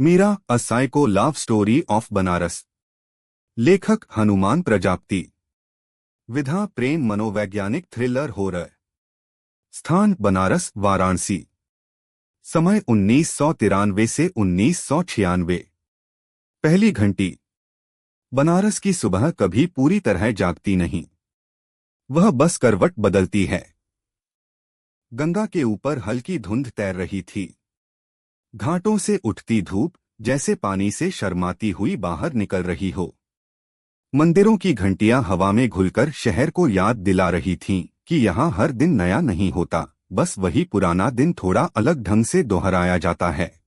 Meera a psycho love story of Banaras. लेखक हनुमान प्रजापति। विधा प्रेम मनोवैज्ञानिक थ्रिलर हॉरर। स्थान बनारस वाराणसी। समय 1993 से 1996। पहली घंटी। बनारस की सुबह कभी पूरी तरह जागती नहीं, वह बस करवट बदलती है। गंगा के ऊपर हल्की धुंध तैर रही थी। घाटों से उठती धूप जैसे पानी से शर्माती हुई बाहर निकल रही हो। मंदिरों की घंटियां हवा में घुलकर शहर को याद दिला रही थीं कि यहाँ हर दिन नया नहीं होता, बस वही पुराना दिन थोड़ा अलग ढंग से दोहराया जाता है।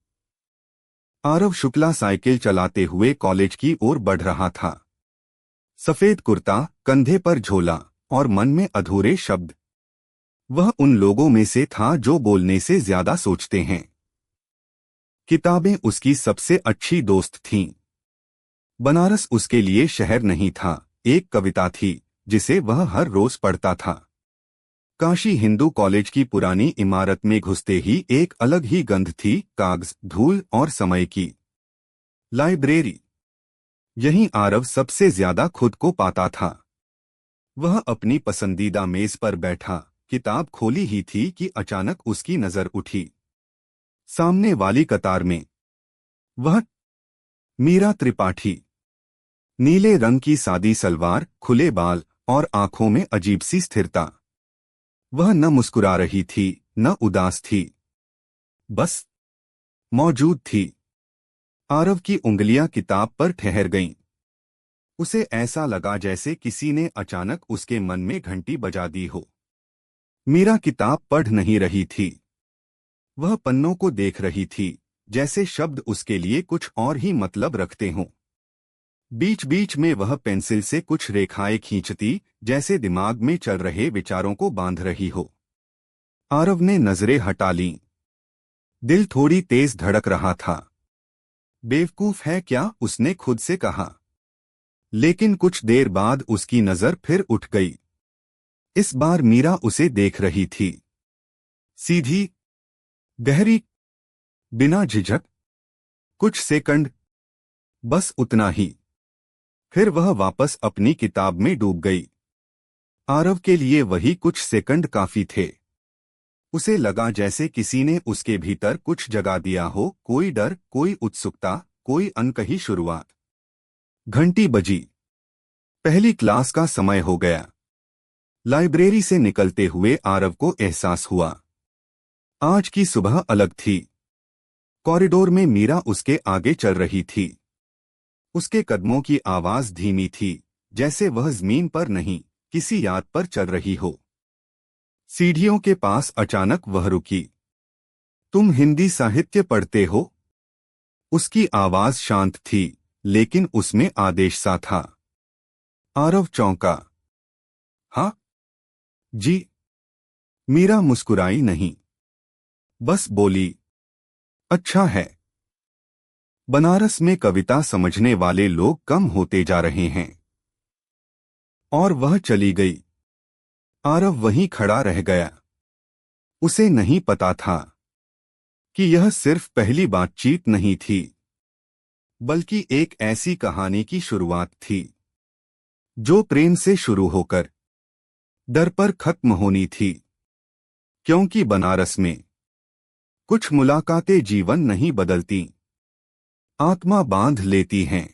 आरव शुक्ला साइकिल चलाते हुए कॉलेज की ओर बढ़ रहा था। सफेद कुर्ता, कंधे पर झोला और मन में अधूरे शब्द। वह उन लोगों में से था जो बोलने से ज्यादा सोचते हैं। किताबें उसकी सबसे अच्छी दोस्त थीं। बनारस उसके लिए शहर नहीं था, एक कविता थी जिसे वह हर रोज पढ़ता था। काशी हिंदू कॉलेज की पुरानी इमारत में घुसते ही एक अलग ही गंध थी, कागज, धूल और समय की। लाइब्रेरी। यहीं आरव सबसे ज्यादा खुद को पाता था। वह अपनी पसंदीदा मेज पर बैठा, किताब खोली ही थी कि अचानक उसकी नजर उठी। सामने वाली कतार में वह मीरा त्रिपाठी। नीले रंग की सादी सलवार, खुले बाल और आंखों में अजीब सी स्थिरता। वह न मुस्कुरा रही थी, न उदास थी, बस मौजूद थी। आरव की उंगलियां किताब पर ठहर गईं। उसे ऐसा लगा जैसे किसी ने अचानक उसके मन में घंटी बजा दी हो। मीरा किताब पढ़ नहीं रही थी, वह पन्नों को देख रही थी, जैसे शब्द उसके लिए कुछ और ही मतलब रखते हों। बीच बीच में वह पेंसिल से कुछ रेखाएं खींचती, जैसे दिमाग में चल रहे विचारों को बांध रही हो। आरव ने नजरें हटा लीं। दिल थोड़ी तेज धड़क रहा था। बेवकूफ है क्या, उसने खुद से कहा। लेकिन कुछ देर बाद उसकी नजर फिर उठ गई। इस बार मीरा उसे देख रही थी। सीधी, गहरी, बिना झिझक। कुछ सेकंड, बस उतना ही। फिर वह वापस अपनी किताब में डूब गई। आरव के लिए वही कुछ सेकंड काफी थे। उसे लगा जैसे किसी ने उसके भीतर कुछ जगा दिया हो, कोई डर, कोई उत्सुकता, कोई अनकही शुरुआत। घंटी बजी। पहली क्लास का समय हो गया। लाइब्रेरी से निकलते हुए आरव को एहसास हुआ, आज की सुबह अलग थी। कॉरिडोर में मीरा उसके आगे चल रही थी। उसके कदमों की आवाज धीमी थी, जैसे वह जमीन पर नहीं, किसी याद पर चल रही हो। सीढ़ियों के पास अचानक वह रुकी। तुम हिंदी साहित्य पढ़ते हो? उसकी आवाज शांत थी, लेकिन उसमें आदेश सा था। आरव चौंका। हाँ जी। मीरा मुस्कुराई नहीं, बस बोली, अच्छा है। बनारस में कविता समझने वाले लोग कम होते जा रहे हैं। और वह चली गई। आरव वहीं खड़ा रह गया। उसे नहीं पता था कि यह सिर्फ पहली बातचीत नहीं थी, बल्कि एक ऐसी कहानी की शुरुआत थी जो प्रेम से शुरू होकर डर पर खत्म होनी थी। क्योंकि बनारस में कुछ मुलाकातें जीवन नहीं बदलती, आत्मा बांध लेती हैं।